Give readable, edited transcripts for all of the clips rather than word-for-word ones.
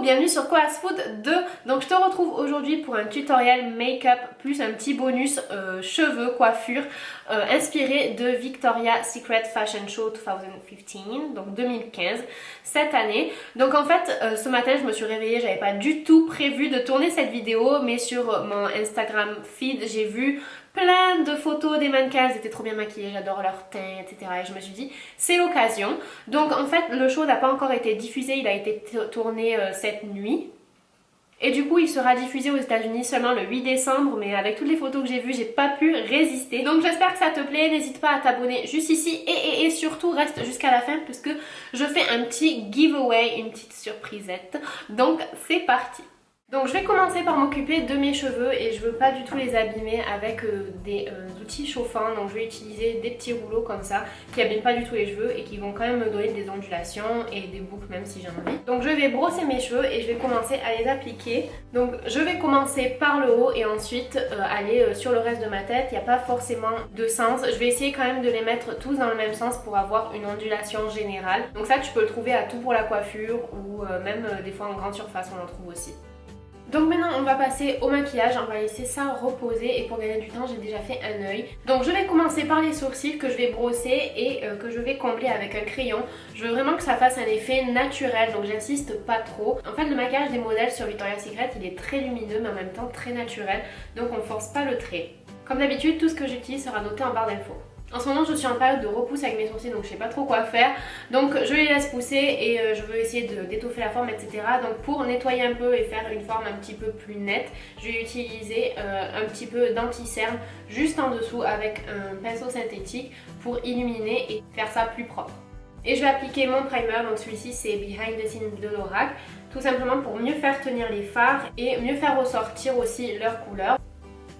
bienvenue sur Koa's Food 2. Donc je te retrouve aujourd'hui pour un tutoriel make-up plus un petit bonus cheveux, coiffure inspiré de Victoria's Secret Fashion Show 2015, donc 2015, cette année. Donc en fait ce matin je me suis réveillée, j'avais pas du tout prévu de tourner cette vidéo, mais sur mon Instagram feed j'ai vu plein de photos des mannequins, elles étaient trop bien maquillées, j'adore leur teint, etc. Et je me suis dit, c'est l'occasion. Donc en fait, le show n'a pas encore été diffusé, il a été tourné cette nuit. Et du coup, il sera diffusé aux États-Unis seulement le 8 décembre, mais avec toutes les photos que j'ai vues, j'ai pas pu résister. Donc j'espère que ça te plaît, n'hésite pas à t'abonner juste ici et surtout reste jusqu'à la fin puisque je fais un petit giveaway, une petite surprisette. Donc c'est parti. Donc je vais commencer par m'occuper de mes cheveux et je veux pas du tout les abîmer avec des outils chauffants. Donc je vais utiliser des petits rouleaux comme ça qui abîment pas du tout les cheveux et qui vont quand même me donner des ondulations et des boucles même si j'en ai envie. Donc je vais brosser mes cheveux et je vais commencer à les appliquer. Donc je vais commencer par le haut et ensuite aller sur le reste de ma tête. Il n'y a pas forcément de sens. Je vais essayer quand même de les mettre tous dans le même sens pour avoir une ondulation générale. Donc ça tu peux le trouver à tout pour la coiffure ou même des fois en grande surface on en trouve aussi. Donc maintenant on va passer au maquillage, on va laisser ça reposer et pour gagner du temps j'ai déjà fait un œil. Donc je vais commencer par les sourcils que je vais brosser et que je vais combler avec un crayon. Je veux vraiment que ça fasse un effet naturel donc j'insiste pas trop. En fait le maquillage des modèles sur Victoria's Secret il est très lumineux mais en même temps très naturel donc on ne force pas le trait. Comme d'habitude tout ce que j'utilise sera noté en barre d'infos. En ce moment je suis en période de repousse avec mes sourcils donc je sais pas trop quoi faire. Donc je les laisse pousser et je veux essayer d'étoffer la forme etc. Donc pour nettoyer un peu et faire une forme un petit peu plus nette, je vais utiliser un petit peu d'anti-cerne juste en dessous avec un pinceau synthétique pour illuminer et faire ça plus propre. Et je vais appliquer mon primer, donc celui-ci c'est Behind the Scenes de Lorac, tout simplement pour mieux faire tenir les fards et mieux faire ressortir aussi leur couleur.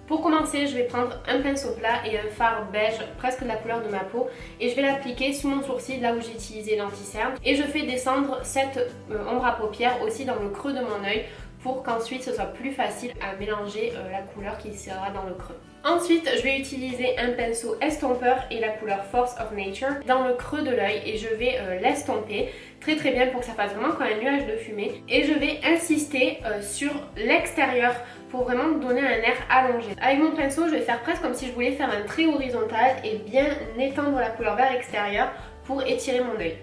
Pour commencer, je vais prendre un pinceau plat et un fard beige, presque de la couleur de ma peau, et je vais l'appliquer sous mon sourcil, là où j'ai utilisé l'anti-cerne. Et je fais descendre cette ombre à paupières aussi dans le creux de mon œil pour qu'ensuite ce soit plus facile à mélanger la couleur qui sera dans le creux. Ensuite, je vais utiliser un pinceau estompeur et la couleur Force of Nature dans le creux de l'œil et je vais l'estomper très bien pour que ça fasse vraiment comme un nuage de fumée. Et je vais insister sur l'extérieur pour vraiment donner un air allongé. Avec mon pinceau, je vais faire presque comme si je voulais faire un trait horizontal et bien étendre la couleur vers l'extérieur pour étirer mon œil.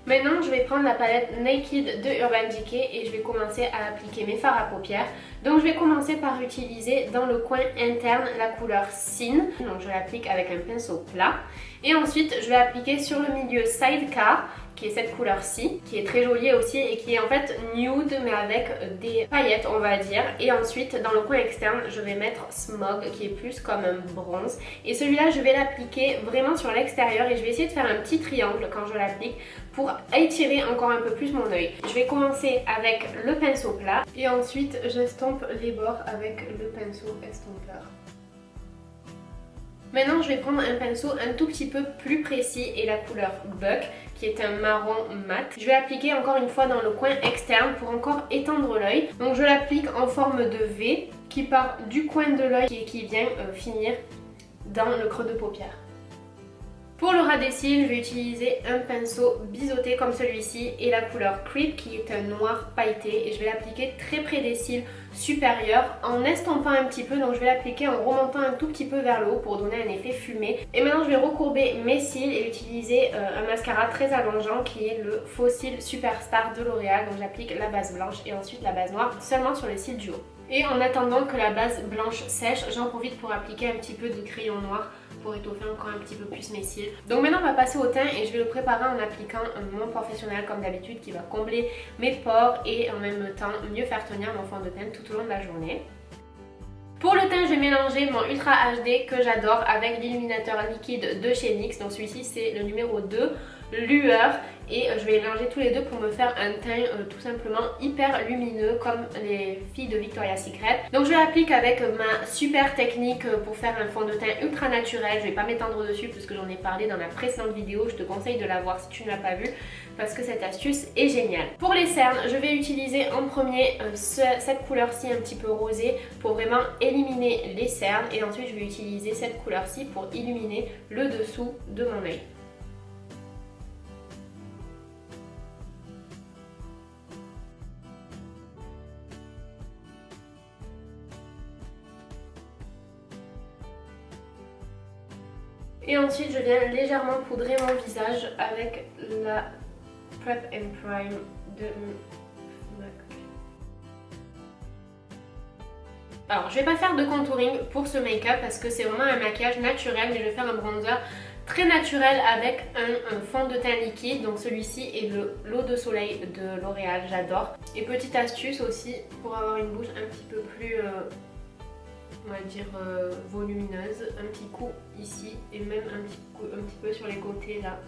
Maintenant, je vais prendre la palette Naked de Urban Decay et je vais commencer à appliquer mes fards à paupières. Donc je vais commencer par utiliser dans le coin interne la couleur Sin. Donc je l'applique avec un pinceau plat. Et ensuite, je vais appliquer sur le milieu Sidecar, qui est cette couleur-ci, qui est très jolie aussi et qui est en fait nude mais avec des paillettes on va dire. Et ensuite dans le coin externe je vais mettre Smog qui est plus comme un bronze. Et celui-là je vais l'appliquer vraiment sur l'extérieur et je vais essayer de faire un petit triangle quand je l'applique pour étirer encore un peu plus mon œil. Je vais commencer avec le pinceau plat et ensuite j'estompe les bords avec le pinceau estompeur. Maintenant je vais prendre un pinceau un tout petit peu plus précis et la couleur Buck qui est un marron mat. Je vais appliquer encore une fois dans le coin externe pour encore étendre l'œil. Donc je l'applique en forme de V qui part du coin de l'œil et qui vient finir dans le creux de paupière. Pour le ras des cils, je vais utiliser un pinceau biseauté comme celui-ci et la couleur Creep qui est un noir pailleté et je vais l'appliquer très près des cils supérieurs en estompant un petit peu, donc je vais l'appliquer en remontant un tout petit peu vers le haut pour donner un effet fumé. Et maintenant je vais recourber mes cils et utiliser un mascara très allongeant qui est le Faux Cils Superstar de L'Oréal. Donc j'applique la base blanche et ensuite la base noire seulement sur les cils du haut. Et en attendant que la base blanche sèche, j'en profite pour appliquer un petit peu de crayon noir pour étoffer encore un petit peu plus mes cils. Donc maintenant on va passer au teint et je vais le préparer en appliquant mon professionnel comme d'habitude qui va combler mes pores et en même temps mieux faire tenir mon fond de teint tout au long de la journée. Pour le teint, je vais mélanger mon Ultra HD que j'adore avec l'illuminateur liquide de chez NYX. Donc celui-ci c'est le numéro 2, Lueur. Et je vais les mélanger tous les deux pour me faire un teint tout simplement hyper lumineux comme les filles de Victoria's Secret. Donc je l'applique avec ma super technique pour faire un fond de teint ultra naturel. Je vais pas m'étendre dessus parce que j'en ai parlé dans la précédente vidéo. Je te conseille de la voir si tu ne l'as pas vue parce que cette astuce est géniale. Pour les cernes, je vais utiliser en premier cette couleur-ci un petit peu rosée pour vraiment éliminer les cernes. Et ensuite je vais utiliser cette couleur-ci pour illuminer le dessous de mon œil. Et ensuite je viens légèrement poudrer mon visage avec la Prep and Prime de MAC. Alors je vais pas faire de contouring pour ce make-up parce que c'est vraiment un maquillage naturel, mais je vais faire un bronzer très naturel avec un fond de teint liquide. Donc celui-ci est l'eau de soleil de L'Oréal, j'adore. Et petite astuce aussi pour avoir une bouche un petit peu plus on va dire volumineuse, un petit coup ici et même un petit peu sur les côtés là.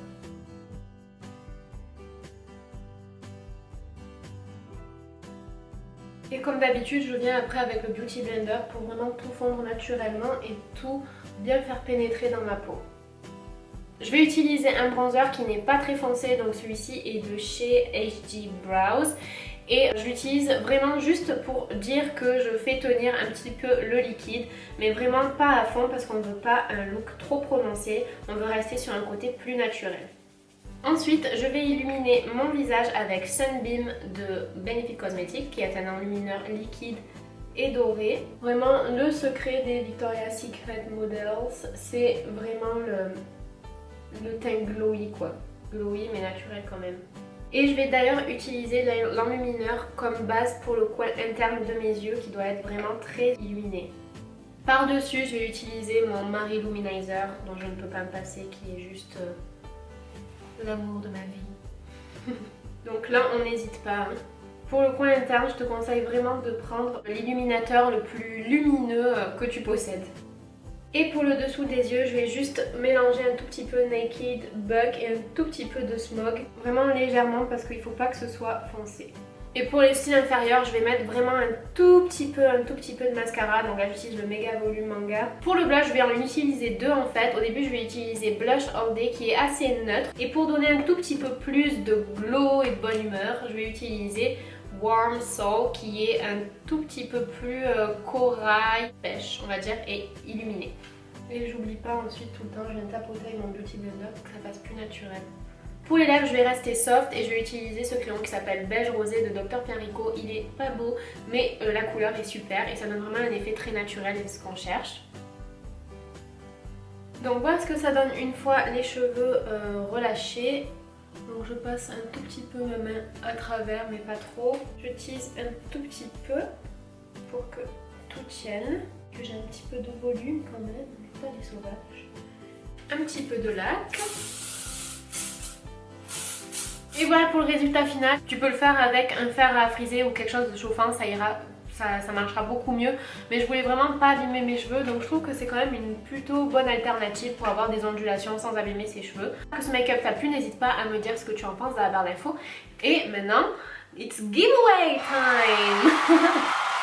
Et comme d'habitude, je viens après avec le Beauty Blender pour vraiment tout fondre naturellement et tout bien faire pénétrer dans ma peau. Je vais utiliser un bronzer qui n'est pas très foncé, donc celui-ci est de chez HG Brows. Et je l'utilise vraiment juste pour dire que je fais tenir un petit peu le liquide, mais vraiment pas à fond parce qu'on ne veut pas un look trop prononcé, on veut rester sur un côté plus naturel. Ensuite, je vais illuminer mon visage avec Sunbeam de Benefit Cosmetics, qui est un enlumineur liquide et doré. Vraiment, le secret des Victoria's Secret Models, c'est vraiment le teint glowy quoi. Glowy mais naturel quand même. Et je vais d'ailleurs utiliser l'enlumineur comme base pour le coin interne de mes yeux qui doit être vraiment très illuminé. Par-dessus, je vais utiliser mon Marie Luminizer dont je ne peux pas me passer, qui est juste l'amour de ma vie. Donc là, on n'hésite pas. Hein. Pour le coin interne, je te conseille vraiment de prendre l'illuminateur le plus lumineux que tu possèdes. Et pour le dessous des yeux, je vais juste mélanger un tout petit peu Naked Buck et un tout petit peu de Smog. Vraiment légèrement parce qu'il ne faut pas que ce soit foncé. Et pour les cils inférieurs, je vais mettre vraiment un tout petit peu de mascara. Donc là, j'utilise le Mega Volume Manga. Pour le blush, je vais en utiliser deux en fait. Au début, je vais utiliser Blush All Day qui est assez neutre. Et pour donner un tout petit peu plus de glow et de bonne humeur, je vais utiliser Warm Soul qui est un tout petit peu plus corail, pêche on va dire, et illuminé. Et j'oublie pas ensuite tout le temps, je viens tapoter avec mon Beauty Blender pour que ça fasse plus naturel. Pour les lèvres, je vais rester soft et je vais utiliser ce crayon qui s'appelle Beige Rosé de Dr. Pierrico. Il est pas beau, mais la couleur est super et ça donne vraiment un effet très naturel et c'est ce qu'on cherche. Donc voilà ce que ça donne une fois les cheveux relâchés. Donc je passe un tout petit peu ma main à travers, mais pas trop. J'utilise un tout petit peu pour que tout tienne, que j'ai un petit peu de volume quand même, pas des sauvages. Un petit peu de lac. Et voilà pour le résultat final. Tu peux le faire avec un fer à friser ou quelque chose de chauffant, ça ira. Ça marchera beaucoup mieux, mais je voulais vraiment pas abîmer mes cheveux, donc je trouve que c'est quand même une plutôt bonne alternative pour avoir des ondulations sans abîmer ses cheveux. Que ce make-up t'a plu, n'hésite pas à me dire ce que tu en penses dans la barre d'infos. Et maintenant, it's giveaway time.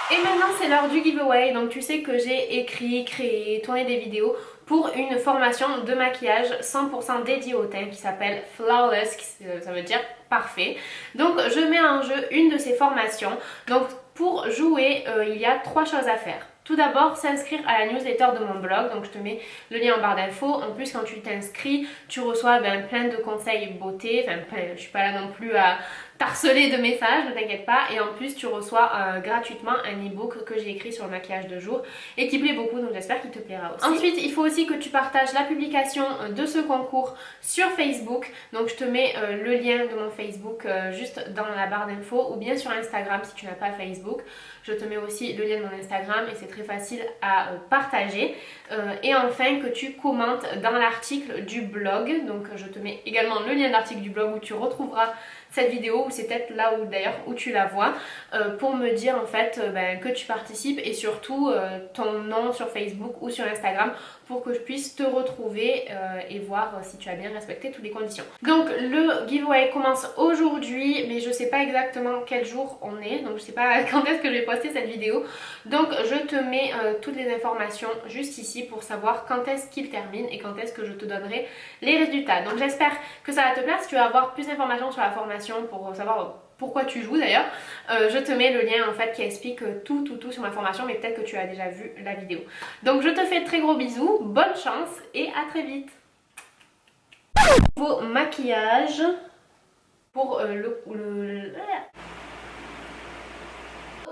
Et maintenant c'est l'heure du giveaway, donc tu sais que j'ai écrit, créé, tourné des vidéos pour une formation de maquillage 100% dédiée au teint qui s'appelle Flawless, ça veut dire parfait. Donc je mets en jeu une de ces formations. Donc pour jouer, il y a 3 choses à faire. Tout d'abord, s'inscrire à la newsletter de mon blog, donc je te mets le lien en barre d'infos. En plus, quand tu t'inscris, tu reçois plein de conseils beauté, enfin je suis pas là non plus à t'harceler de messages, ne t'inquiète pas. Et en plus, tu reçois gratuitement un e-book que j'ai écrit sur le maquillage de jour et qui plaît beaucoup, donc j'espère qu'il te plaira aussi. Ensuite, il faut aussi que tu partages la publication de ce concours sur Facebook. Donc je te mets le lien de mon Facebook juste dans la barre d'infos ou bien sur Instagram si tu n'as pas Facebook. Je te mets aussi le lien de mon Instagram et c'est très facile à partager. Et enfin que tu commentes dans l'article du blog. Donc je te mets également le lien de l'article du blog où tu retrouveras cette vidéo, ou c'est peut-être là où d'ailleurs où tu la vois, pour me dire en fait que tu participes et surtout ton nom sur Facebook ou sur Instagram pour que je puisse te retrouver et voir si tu as bien respecté toutes les conditions. Donc le giveaway commence aujourd'hui, mais je sais pas exactement quel jour on est, donc je sais pas quand est-ce que je vais poster cette vidéo. Donc je te mets toutes les informations juste ici pour savoir quand est-ce qu'il termine et quand est-ce que je te donnerai les résultats. Donc j'espère que ça va te plaire. Si tu veux avoir plus d'informations sur la formation pour savoir pourquoi tu joues d'ailleurs, je te mets le lien en fait qui explique tout sur ma formation, mais peut-être que tu as déjà vu la vidéo. Donc je te fais de très gros bisous, bonne chance et à très vite. Nouveau maquillage pour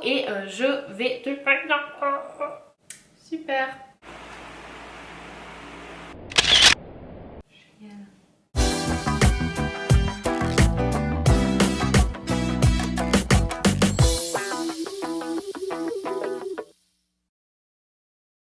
et je vais te... Super.